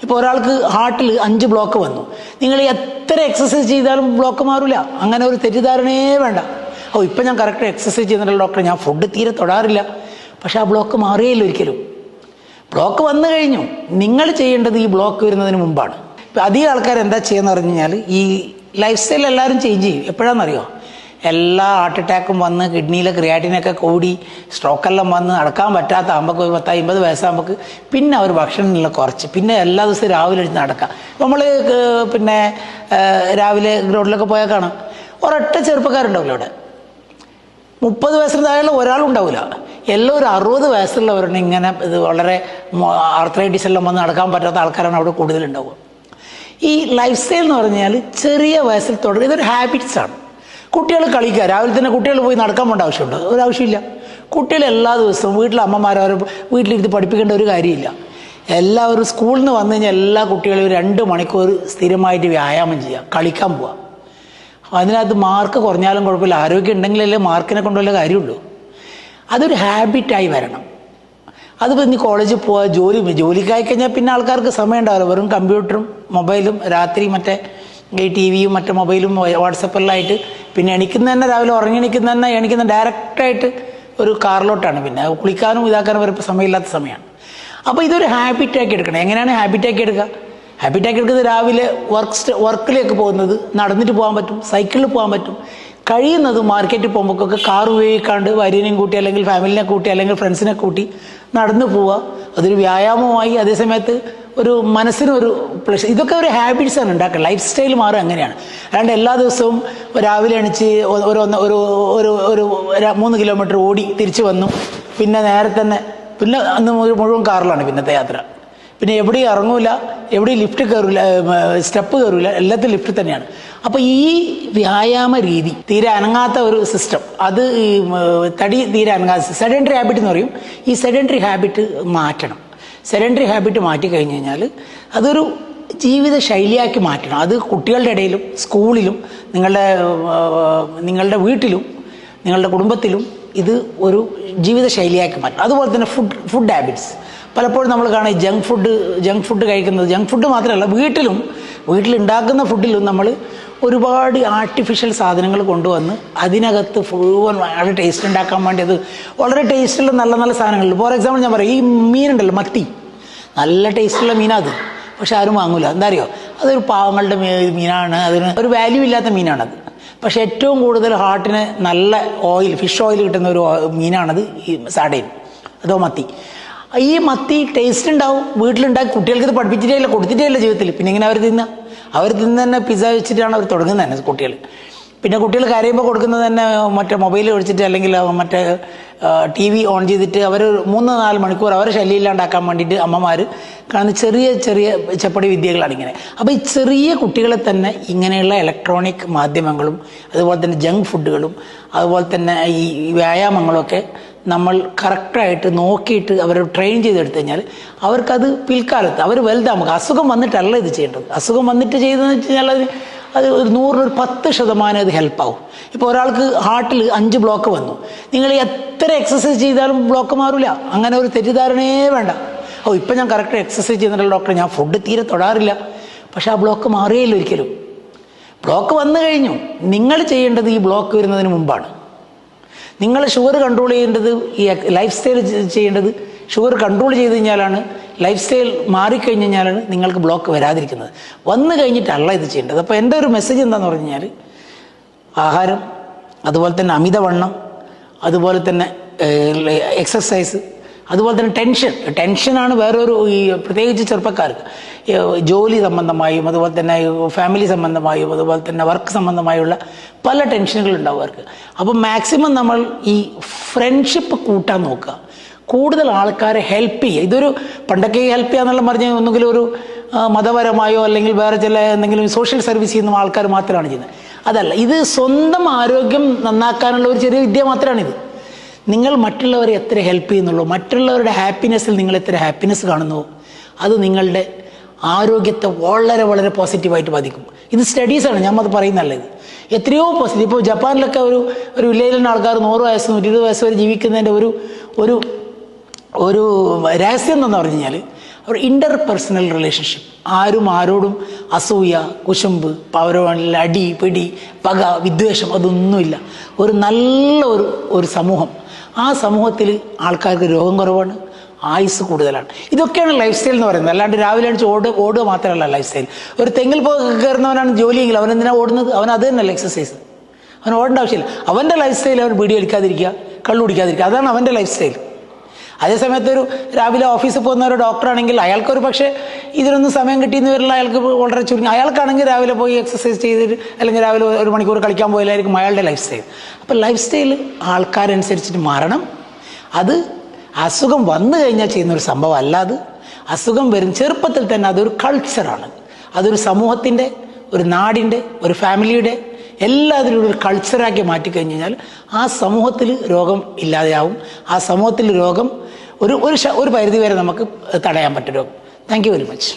ഇപ്പോൾ ഒരാൾക്ക് ഹാർട്ടിൽ 5 ബ്ലോക്ക് വന്നു, നിങ്ങൾ എത്ര എക്സസൈസ് ചെയ്താലും ബ്ലോക്ക് മാറില്ല. അങ്ങനെ ഒരു തെറ്റിദ്ധാരണയേ വേണ്ട. ഇപ്പം ഞാൻ കറക്റ്റ് എക്സസൈസ് ചെയ്യുന്നുണ്ടല്ലോ ഡോക്ടർ, ഞാൻ ഫുഡ് തീരെ തൊടാറില്ല, പക്ഷെ ആ ബ്ലോക്ക് മാറിയില്ല ഒരിക്കലും. ബ്ലോക്ക് വന്നു കഴിഞ്ഞു. നിങ്ങൾ ചെയ്യേണ്ടത് ഈ ബ്ലോക്ക് വരുന്നതിന് മുമ്പാണ്. ഇപ്പം അധികം ആൾക്കാർ എന്താ ചെയ്യുക പറഞ്ഞു കഴിഞ്ഞാൽ, ഈ ലൈഫ് സ്റ്റൈൽ എല്ലാവരും ചേഞ്ച് ചെയ്യും. എപ്പോഴാണെന്നറിയോ? എല്ലാ ഹാർട്ട് അറ്റാക്കും വന്ന് കിഡ്നിയിലെ ക്രിയാറ്റിനൊക്കെ കൂടി സ്ട്രോക്കെല്ലാം വന്ന് നടക്കാൻ പറ്റാത്ത ആകുമ്പോൾ 50 വയസ്സാകുമ്പോൾ പിന്നെ അവർ ഭക്ഷണമെല്ലാം കുറച്ച്, പിന്നെ എല്ലാ ദിവസവും രാവിലെ എഴുതി നടക്കാം. നമ്മൾ പിന്നെ രാവിലെ ഗ്രൗണ്ടിലൊക്കെ പോയാൽ കാണാം, ഒരൊറ്റ ചെറുപ്പക്കാരുണ്ടാവില്ല അവിടെ. 30 വയസ്സിന് താഴെയുള്ള ഒരാളുണ്ടാവില്ല. എല്ലാം ഒരു 60 വയസ്സുള്ളവരുടെ ഇങ്ങനെ ഇത് വളരെ ആർത്രൈറ്റിസ് എല്ലാം വന്ന് നടക്കാൻ പറ്റാത്ത ആൾക്കാരാണ് അവിടെ കൂടുതലുണ്ടാവുക. ഈ ലൈഫ് സ്റ്റൈൽ എന്ന് പറഞ്ഞാൽ ചെറിയ വയസ്സിൽ തുടങ്ങി ഇതൊരു ഹാബിറ്റ്സാണ്. കുട്ടികൾ കളിക്കുക, രാവിലെ തന്നെ കുട്ടികൾ പോയി നടക്കാൻ പോകേണ്ട ആവശ്യമുണ്ടോ? ഒരാവശ്യമില്ല. കുട്ടികൾ എല്ലാ ദിവസവും വീട്ടിലെ അമ്മമാരവരെ വീട്ടിലിരുന്ന് പഠിപ്പിക്കേണ്ട ഒരു കാര്യമില്ല. എല്ലാവരും സ്കൂളിൽ നിന്ന് വന്നു കഴിഞ്ഞാൽ എല്ലാ കുട്ടികളും 2 മണിക്കൂർ സ്ഥിരമായിട്ട് വ്യായാമം ചെയ്യുക, കളിക്കാൻ പോവുക. അതിനകത്ത് മാർക്ക് കുറഞ്ഞാലും കുഴപ്പമില്ല, ആരോഗ്യം ഉണ്ടെങ്കിലല്ലേ മാർക്കിനെ കൊണ്ടുള്ള കാര്യമുള്ളൂ. അതൊരു ഹാബിറ്റായി വരണം. അതിപ്പോൾ ഇനി കോളേജിൽ പോവുക, ജോലിക്കായി കഴിഞ്ഞാൽ പിന്നെ ആൾക്കാർക്ക് സമയം ഉണ്ടാവില്ല. വെറും കമ്പ്യൂട്ടറും മൊബൈലും, രാത്രി മറ്റേ ഈ ടി വിയും മറ്റേ മൊബൈലും വാട്സപ്പെല്ലായിട്ട് പിന്നെ എണിക്കുന്ന തന്നെ രാവിലെ എണിക്കുന്ന ഡയറക്റ്റായിട്ട് ഒരു കാറിലോട്ടാണ്. പിന്നെ കുളിക്കാനും ഇതാക്കാനും വരെ സമയമില്ലാത്ത സമയമാണ്. അപ്പോൾ ഇതൊരു ഹാബിറ്റാക്കി എടുക്കണം. എങ്ങനെയാണ് ഹാബിറ്റാക്കി എടുക്കുക? ഹാബിറ്റാക്കി എടുക്കുന്നത് രാവിലെ വർക്കിലേക്ക് പോകുന്നത് നടന്നിട്ട് പോകാൻ പറ്റും, സൈക്കിളിൽ പോകാൻ പറ്റും. കഴിയുന്നത് മാർക്കറ്റിൽ പോകുമ്പോഴൊക്കെ കാർ ഉപയോഗിക്കാണ്ട് ഭാര്യനെയും കൂട്ടി അല്ലെങ്കിൽ ഫാമിലിനെ കൂട്ടി അല്ലെങ്കിൽ ഫ്രണ്ട്സിനെ കൂട്ടി നടന്നു പോവുക. അതൊരു വ്യായാമമായി, അതേസമയത്ത് ഒരു മനസ്സിനൊരു പ്ലഷർ. ഇതൊക്കെ ഒരു ഹാബിറ്റ്സാണ് ഉണ്ടാക്കുക. ലൈഫ് സ്റ്റൈൽ മാറുക അങ്ങനെയാണ്. അല്ലാണ്ട് എല്ലാ ദിവസവും രാവിലെ എണിച്ച് ഒരു 3 കിലോമീറ്റർ ഓടി തിരിച്ചു വന്നു, പിന്നെ നേരെ തന്നെ പിന്നെ അന്ന് മുഴുവൻ കാറിലാണ് പിന്നത്തെ യാത്ര. പിന്നെ എവിടെയും ഇറങ്ങൂല, എവിടെയും ലിഫ്റ്റ് കയറില്ല, സ്റ്റെപ്പ് കയറില്ല, എല്ലാത്തിലും ലിഫ്റ്റ് തന്നെയാണ്. അപ്പോൾ ഈ വ്യായാമ രീതി തീരെ അനങ്ങാത്ത ഒരു സിസ്റ്റം, അത് തടി തീരെ അനങ്ങാത്ത സെഡൻറ്ററി ഹാബിറ്റ് എന്ന് പറയും. ഈ സെഡൻറ്ററി ഹാബിറ്റ് മാറ്റണം. സെഡൻറ്ററി ഹാബിറ്റ് മാറ്റി കഴിഞ്ഞ് കഴിഞ്ഞാൽ അതൊരു ജീവിത ശൈലിയാക്കി മാറ്റണം. അത് കുട്ടികളുടെ ഇടയിലും സ്കൂളിലും നിങ്ങളുടെ വീട്ടിലും നിങ്ങളുടെ കുടുംബത്തിലും ഇത് ഒരു ജീവിത ശൈലിയാക്കി മാറ്റണം. അതുപോലെ തന്നെ ഫുഡ് ഹാബിറ്റ്സ്. പലപ്പോഴും നമ്മൾ കാണാം ജങ്ക് ഫുഡ് കഴിക്കുന്നത്. ജങ്ക് ഫുഡ് മാത്രമല്ല, വീട്ടിലുണ്ടാക്കുന്ന ഫുഡിലും നമ്മൾ ഒരുപാട് ആർട്ടിഫിഷ്യൽ സാധനങ്ങൾ കൊണ്ടുവന്ന് അതിനകത്ത് മുഴുവൻ വളരെ ടേസ്റ്റ് ഉണ്ടാക്കാൻ വേണ്ടി അത് വളരെ ടേസ്റ്റുള്ള നല്ല നല്ല സാധനങ്ങളുണ്ട്. ഫോർ എക്സാമ്പിൾ ഞാൻ പറയാം, ഈ മീനുണ്ടല്ലോ മത്തി, നല്ല ടേസ്റ്റുള്ള മീനാണ് അത്, പക്ഷെ ആരും വാങ്ങൂല. എന്താ അറിയോ? അതൊരു പാവങ്ങളുടെ മീനാണ്, അതിന് ഒരു വാല്യൂ ഇല്ലാത്ത മീനാണത്. പക്ഷെ ഏറ്റവും കൂടുതൽ ഹാർട്ടിന് നല്ല ഫിഷ് ഓയിൽ കിട്ടുന്ന ഒരു മീനാണത് ഈ സാഡൈൻ അതോ മത്തി. ഈ മത്തി ടേസ്റ്റ് ഉണ്ടാവും, വീട്ടിലുണ്ടാക്കി കുട്ടികൾക്ക് ഇത് പഠിപ്പിച്ചിട്ടേ ഇല്ല, കൊടുത്തിട്ടേ ഇല്ല ജീവിതത്തിൽ. പിന്നെ ഇങ്ങനെ അവർ തിന്ന് തന്നെ പിസ്സ വെച്ചിട്ടാണ് അവർ തുടങ്ങുന്നത് തന്നെ കുട്ടികൾ. പിന്നെ കുട്ടികൾ കരയുമ്പോൾ കൊടുക്കുന്നത് തന്നെ മറ്റേ മൊബൈൽ ഒഴിച്ചിട്ട് അല്ലെങ്കിൽ മറ്റേ TV ഓൺ ചെയ്തിട്ട് അവർ 3-4 മണിക്കൂർ അവരെ ശല്യമില്ലാണ്ടാക്കാൻ വേണ്ടിയിട്ട് അമ്മമാർ കാണുന്ന ചെറിയ ചെപ്പടി വിദ്യകളാണ് ഇങ്ങനെ. അപ്പോൾ ഈ ചെറിയ കുട്ടികളെ തന്നെ ഇങ്ങനെയുള്ള ഇലക്ട്രോണിക് മാധ്യമങ്ങളും അതുപോലെ തന്നെ ജങ്ക് ഫുഡുകളും അതുപോലെ തന്നെ ഈ വ്യായാമങ്ങളൊക്കെ നമ്മൾ കറക്റ്റായിട്ട് നോക്കിയിട്ട് അവർ ട്രെയിൻ ചെയ്തെടുത്തു കഴിഞ്ഞാൽ അവർക്കത് പിൽക്കാലത്ത് അവർ വലുതാകുമ്പോൾ അസുഖം വന്നിട്ടല്ല ഇത് ചെയ്യേണ്ടത്. അസുഖം വന്നിട്ട് ചെയ്തതെന്ന് വെച്ച് കഴിഞ്ഞാൽ അത് ഒരു 100-10% അത് ഹെൽപ്പാവും. ഇപ്പോൾ ഒരാൾക്ക് ഹാർട്ടിൽ 5 ബ്ലോക്ക് വന്നു, നിങ്ങൾ എത്ര എക്സസൈസ് ചെയ്താലും ബ്ലോക്ക് മാറില്ല. അങ്ങനെ ഒരു തെറ്റിദ്ധാരണയേ വേണ്ട. ഇപ്പം ഞാൻ കറക്റ്റ് എക്സസൈസ് ചെയ്യുന്നുണ്ടല്ലോ ഡോക്ടർ, ഞാൻ ഫുഡ് തീരെ തൊടാറില്ല, പക്ഷെ ആ ബ്ലോക്ക് മാറിയില്ല ഒരിക്കലും. ബ്ലോക്ക് വന്നു കഴിഞ്ഞു. നിങ്ങൾ ചെയ്യേണ്ടത് ഈ ബ്ലോക്ക് വരുന്നതിന് മുമ്പാണ്. നിങ്ങൾ ഷുഗർ കൺട്രോൾ ചെയ്യേണ്ടത്, ഈ ലൈഫ് സ്റ്റൈൽ ചെയ്യേണ്ടത് ഷുഗർ കൺട്രോൾ ചെയ്ത് കഴിഞ്ഞാലാണ്, ലൈഫ് സ്റ്റൈൽ മാറിക്കഴിഞ്ഞ് കഴിഞ്ഞാലാണ് നിങ്ങൾക്ക് ബ്ലോക്ക് വരാതിരിക്കുന്നത്. വന്നു കഴിഞ്ഞിട്ടല്ല ഇത് ചെയ്യേണ്ടത്. അപ്പോൾ എൻ്റെ ഒരു മെസ്സേജ് എന്താണെന്ന് പറഞ്ഞു കഴിഞ്ഞാൽ, ആഹാരം, അതുപോലെ തന്നെ അമിതവണ്ണം, അതുപോലെ തന്നെ എക്സസൈസ്, അതുപോലെ തന്നെ ടെൻഷനാണ് വേറൊരു, ഈ പ്രത്യേകിച്ച് ചെറുപ്പക്കാർക്ക് ജോലി സംബന്ധമായും അതുപോലെ തന്നെ ഫാമിലി സംബന്ധമായും അതുപോലെ തന്നെ വർക്ക് സംബന്ധമായുള്ള പല ടെൻഷനുകൾ ഉണ്ടാവും അവർക്ക്. അപ്പോൾ മാക്സിമം നമ്മൾ ഈ ഫ്രണ്ട്ഷിപ്പ് കൂട്ടാൻ നോക്കുക, കൂടുതൽ ആൾക്കാരെ ഹെൽപ്പ് ചെയ്യുക. ഇതൊരു പണ്ടൊക്കെ ഹെൽപ്പ് ചെയ്യുക എന്നുള്ള പറഞ്ഞാൽ ഒന്നുകിലും ഒരു മതപരമായോ അല്ലെങ്കിൽ വേറെ ചില എന്തെങ്കിലും സോഷ്യൽ സർവീസ് ചെയ്യുന്ന ആൾക്കാർ മാത്രമാണ് ചെയ്യുന്നത്. അതല്ല, ഇത് സ്വന്തം ആരോഗ്യം നന്നാക്കാനുള്ള ഒരു ചെറിയ വിദ്യ മാത്രമാണിത്. നിങ്ങൾ മറ്റുള്ളവരെ എത്ര ഹെൽപ്പ് ചെയ്യുന്നുള്ളൂ, മറ്റുള്ളവരുടെ ഹാപ്പിനെസ്സിൽ നിങ്ങൾ എത്ര ഹാപ്പിനെസ് കാണുന്നുവോ, അത് നിങ്ങളുടെ ആരോഗ്യത്തെ വളരെ വളരെ പോസിറ്റീവായിട്ട് ബാധിക്കും. ഇത് സ്റ്റഡീസാണ്, ഞാൻ അത് പറയുന്നതല്ല. ഇത് എത്രയോ പോസിറ്റീവ്. ഇപ്പോൾ ജപ്പാനിലൊക്കെ ഒരു വില്ലേജിലുള്ള ആൾക്കാർ 100 വയസ്സ് 120 വയസ്സ് വരെ ജീവിക്കുന്നതിൻ്റെ ഒരു രഹസ്യം എന്താണെന്ന് പറഞ്ഞു കഴിഞ്ഞാൽ ഒരു ഇൻ്റർ പേഴ്സണൽ റിലേഷൻഷിപ്പ്. ആരും ആരോടും അസൂയ, കുശുമ്പ്, പൗരവണിൽ അടി, പിടി, പക, വിദ്വേഷം അതൊന്നുമില്ല. ഒരു നല്ല ഒരു സമൂഹം. ആ സമൂഹത്തിൽ ആൾക്കാർക്ക് രോഗം കുറവാണ്, ആയുസ് കൂടുതലാണ്. ഇതൊക്കെയാണ് ലൈഫ് സ്റ്റൈൽ എന്ന് പറയുന്നത്. അല്ലാണ്ട് രാവിലെ അടിച്ച് ഓടുക മാത്രമല്ല ലൈഫ് സ്റ്റൈൽ. ഒരു തെങ്ങിൽ കയറുന്നവനാണ് ജോലിയെങ്കിൽ അവൻ എന്തിനാണ് ഓടുന്നത്? അവൻ അത് തന്നെയല്ല എക്സസൈസ്. അവൻ ഓടേണ്ട ആവശ്യമില്ല. അവൻ്റെ ലൈഫ് സ്റ്റൈൽ അവൻ ബീഡി അടിക്കാതിരിക്കുക, കള്ളു കുടിക്കാതിരിക്കുക, അതാണ് അവൻ്റെ ലൈഫ് സ്റ്റൈൽ. അതേസമയത്ത് ഒരു രാവിലെ ഓഫീസിൽ പോകുന്ന ഒരു ഡോക്ടറാണെങ്കിൽ അയാൾക്കൊരു പക്ഷേ ഇതിനൊന്നും സമയം കിട്ടിയെന്ന് വരില്ല, അയാൾക്ക് വളരെ ചുരുങ്ങി. അയാൾക്കാണെങ്കിൽ രാവിലെ പോയി എക്സസൈസ് ചെയ്തിട്ട് അല്ലെങ്കിൽ രാവിലെ 1 മണിക്കൂർ കളിക്കാൻ പോയാലായിരിക്കും അയാളുടെ ലൈഫ് സ്റ്റൈൽ. അപ്പോൾ ലൈഫ് സ്റ്റൈൽ ആൾക്കാരനുസരിച്ചിട്ട് മാറണം. അത് അസുഖം വന്നു കഴിഞ്ഞാൽ ചെയ്യുന്നൊരു സംഭവം അല്ലാതെ അസുഖം വരും ചെറുപ്പത്തിൽ തന്നെ അതൊരു കൾച്ചറാണ്. അതൊരു സമൂഹത്തിൻ്റെ, ഒരു നാടിൻ്റെ, ഒരു ഫാമിലിയുടെ എല്ലാത്തിലും ഒരു കൾച്ചറാക്കി മാറ്റിക്കഴിഞ്ഞ് കഴിഞ്ഞാൽ ആ സമൂഹത്തിൽ രോഗം ഇല്ലാതെയാവും. ആ സമൂഹത്തിൽ രോഗം ഒരു പരിധിവരെ നമുക്ക് തടയാൻ പറ്റും രോഗം. Thank you very much.